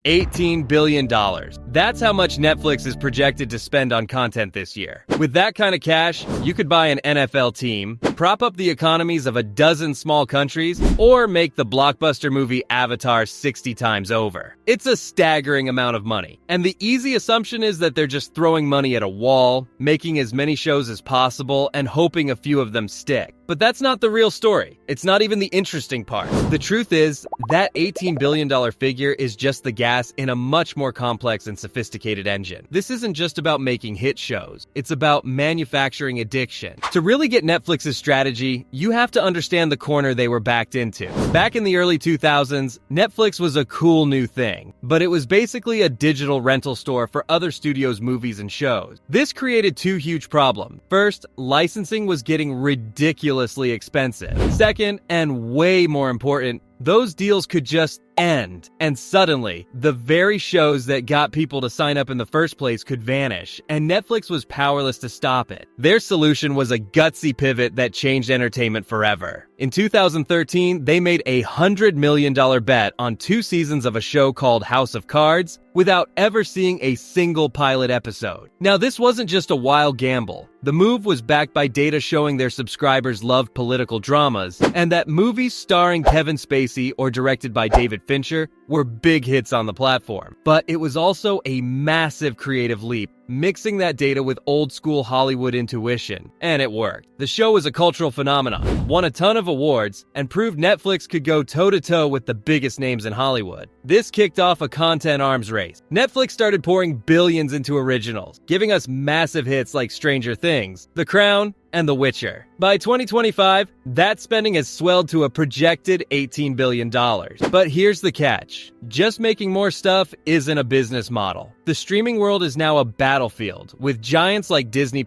$18 billion. That's how much Netflix is projected to spend on content this year. With that kind of cash, you could buy an NFL team, prop up the economies of a dozen small countries, or make the blockbuster movie Avatar 60 times over. It's a staggering amount of money. And the easy assumption is that they're just throwing money at a wall, making as many shows as possible, and hoping a few of them stick. But that's not the real story. It's not even the interesting part. The truth is, that $18 billion figure is just the gas in a much more complex and sophisticated engine. This isn't just about making hit shows. It's about manufacturing addiction. To really get Netflix's strategy, you have to understand the corner they were backed into. Back in the early 2000s, Netflix was a cool new thing, but it was basically a digital rental store for other studios' movies and shows. This created two huge problems. First, licensing was getting ridiculously expensive. Second, and way more important, those deals could just end. And suddenly, the very shows that got people to sign up in the first place could vanish, and Netflix was powerless to stop it. Their solution was a gutsy pivot that changed entertainment forever. In 2013, they made a $100 million bet on 2 seasons of a show called House of Cards without ever seeing a single pilot episode. Now, this wasn't just a wild gamble. The move was backed by data showing their subscribers loved political dramas, and that movies starring Kevin Spacey or directed by David Fincher were big hits on the platform. But it was also a massive creative leap, mixing that data with old-school Hollywood intuition. And it worked. The show was a cultural phenomenon, won a ton of awards, and proved Netflix could go toe-to-toe with the biggest names in Hollywood. This kicked off a content arms race. Netflix started pouring billions into originals, giving us massive hits like Stranger Things, The Crown, and The Witcher. By 2025, that spending has swelled to a projected $18 billion. But here's the catch. Just making more stuff isn't a business model. The streaming world is now a battlefield, with giants like Disney+,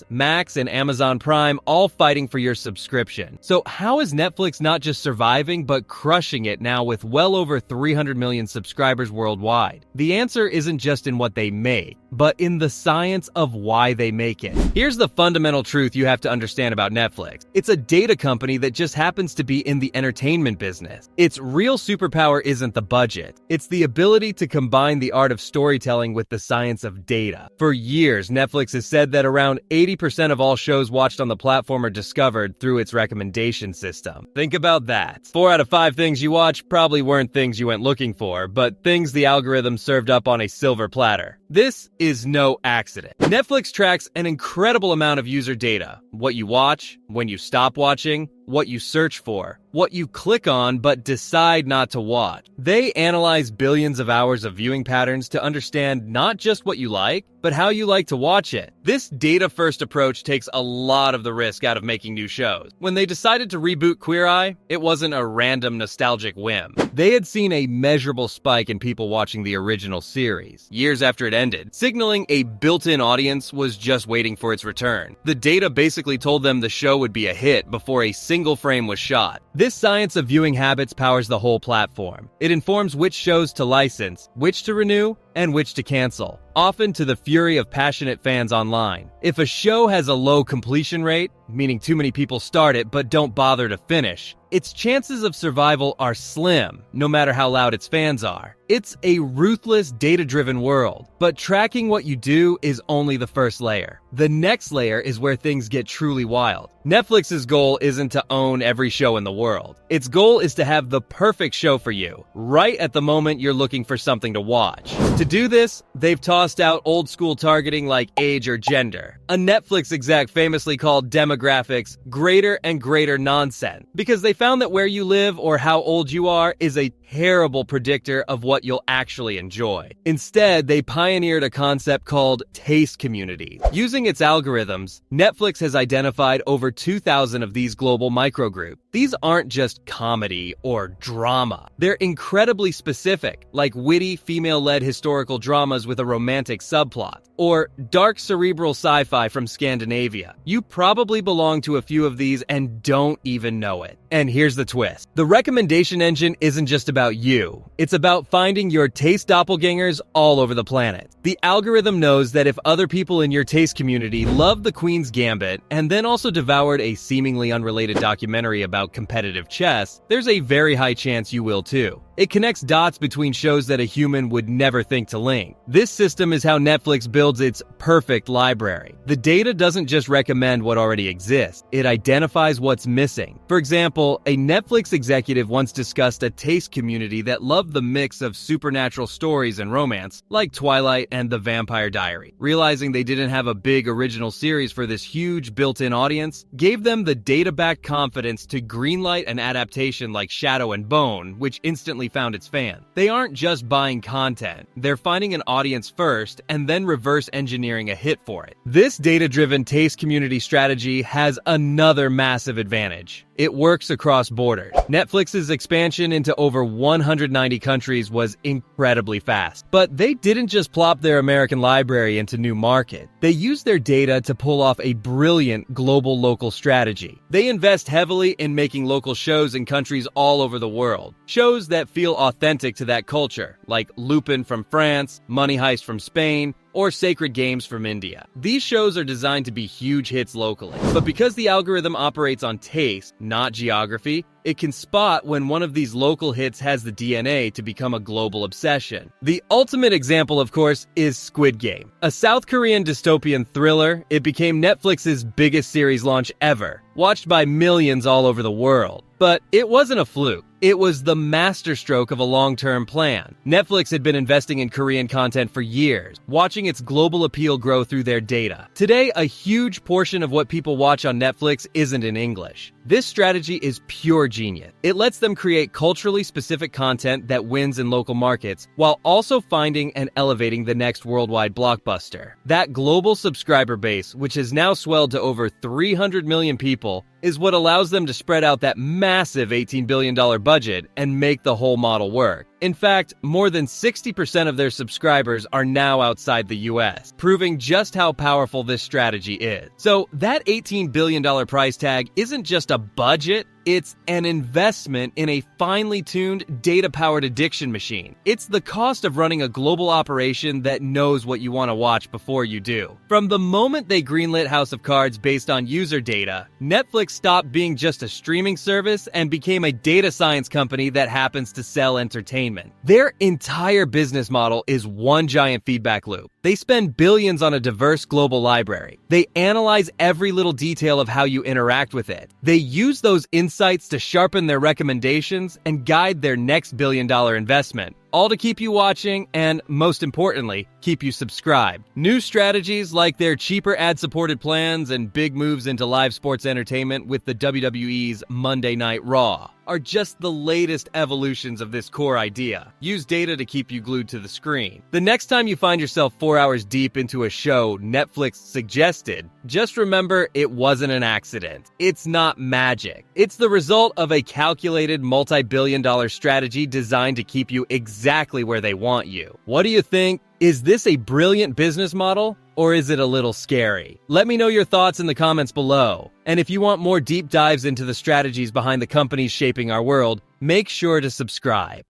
Max, and Amazon Prime all fighting for your subscription. So how is Netflix not just surviving, but crushing it now with well over 300 million subscribers worldwide? The answer isn't just in what they make, but in the science of why they make it. Here's the fundamental truth you have to understand about Netflix. It's a data company that just happens to be in the entertainment business. Its real superpower isn't the budget. It's the ability to combine the art of storytelling with the science of data. For years, Netflix has said that around 80% of all shows watched on the platform are discovered through its recommendation system. Think about that. 4 out of 5 things you watch probably weren't things you went looking for, but things the algorithm served up on a silver platter. This is no accident. Netflix tracks an incredible amount of user data. What you watch, when you stop watching, what you search for, what you click on but decide not to watch. They analyze billions of hours of viewing patterns to understand not just what you like, but how you like to watch it. This data-first approach takes a lot of the risk out of making new shows. When they decided to reboot Queer Eye, it wasn't a random nostalgic whim. They had seen a measurable spike in people watching the original series, years after it ended, signaling a built-in audience was just waiting for its return. The data basically told them the show would be a hit before a single frame was shot. This science of viewing habits powers the whole platform. It informs which shows to license, which to renew, and which to cancel, often to the fury of passionate fans online. If a show has a low completion rate, meaning too many people start it but don't bother to finish, its chances of survival are slim, no matter how loud its fans are. It's a ruthless, data-driven world, but tracking what you do is only the first layer. The next layer is where things get truly wild. Netflix's goal isn't to own every show in the world. Its goal is to have the perfect show for you, right at the moment you're looking for something to watch. To do this, they've tossed out old-school targeting like age or gender. A Netflix exec famously called demographics greater and greater nonsense, because they found that where you live or how old you are is a terrible predictor of what you'll actually enjoy. Instead, they pioneered a concept called taste communities. Using its algorithms, Netflix has identified over 2,000 of these global microgroups. These aren't just comedy or drama. They're incredibly specific, like witty, female-led historical dramas with a romantic subplot, or dark cerebral sci-fi from Scandinavia. You probably belong to a few of these and don't even know it. And here's the twist. The recommendation engine isn't just about you. It's about finding your taste doppelgangers all over the planet. The algorithm knows that if other people in your taste community love The Queen's Gambit and then also devoured a seemingly unrelated documentary about competitive chess, there's a very high chance you will too. It connects dots between shows that a human would never think to link. This system is how Netflix builds its perfect library. The data doesn't just recommend what already exists, it identifies what's missing. For example, a Netflix executive once discussed a taste community that loved the mix of supernatural stories and romance, like Twilight and The Vampire Diaries. Realizing they didn't have a big original series for this huge built-in audience gave them the data-backed confidence to greenlight an adaptation like Shadow and Bone, which instantly found its fan. They aren't just buying content, they're finding an audience first and then reverse engineering a hit for it. This data-driven taste community strategy has another massive advantage. It works across borders. Netflix's expansion into over 190 countries was incredibly fast. But they didn't just plop their American library into new market. They used their data to pull off a brilliant global-local strategy. They invest heavily in making local shows in countries all over the world. Shows that feel authentic to that culture, like Lupin from France, Money Heist from Spain, or Sacred Games from India. These shows are designed to be huge hits locally, but because the algorithm operates on taste, not geography, it can spot when one of these local hits has the DNA to become a global obsession. The ultimate example, of course, is Squid Game. A South Korean dystopian thriller, it became Netflix's biggest series launch ever, watched by millions all over the world. But it wasn't a fluke. It was the masterstroke of a long-term plan. Netflix had been investing in Korean content for years, watching its global appeal grow through their data. Today, a huge portion of what people watch on Netflix isn't in English. This strategy is pure genius. It lets them create culturally specific content that wins in local markets, while also finding and elevating the next worldwide blockbuster. That global subscriber base, which has now swelled to over 300 million people, is what allows them to spread out that massive $18 billion budget and make the whole model work. In fact, more than 60% of their subscribers are now outside the US, proving just how powerful this strategy is. So that $18 billion price tag isn't just a budget, it's an investment in a finely tuned, data-powered addiction machine. It's the cost of running a global operation that knows what you want to watch before you do. From the moment they greenlit House of Cards based on user data, Netflix stopped being just a streaming service and became a data science company that happens to sell entertainment. Their entire business model is one giant feedback loop. They spend billions on a diverse global library. They analyze every little detail of how you interact with it. They use those insights to sharpen their recommendations and guide their next billion-dollar investment. All to keep you watching and, most importantly, keep you subscribed. New strategies like their cheaper ad-supported plans and big moves into live sports entertainment with the WWE's Monday Night Raw are just the latest evolutions of this core idea. Use data to keep you glued to the screen. The next time you find yourself 4 hours deep into a show Netflix suggested, just remember it wasn't an accident. It's not magic. It's the result of a calculated multi-billion-dollar strategy designed to keep you exactly where they want you. What do you think? Is this a brilliant business model? Or is it a little scary? Let me know your thoughts in the comments below. And if you want more deep dives into the strategies behind the companies shaping our world, make sure to subscribe.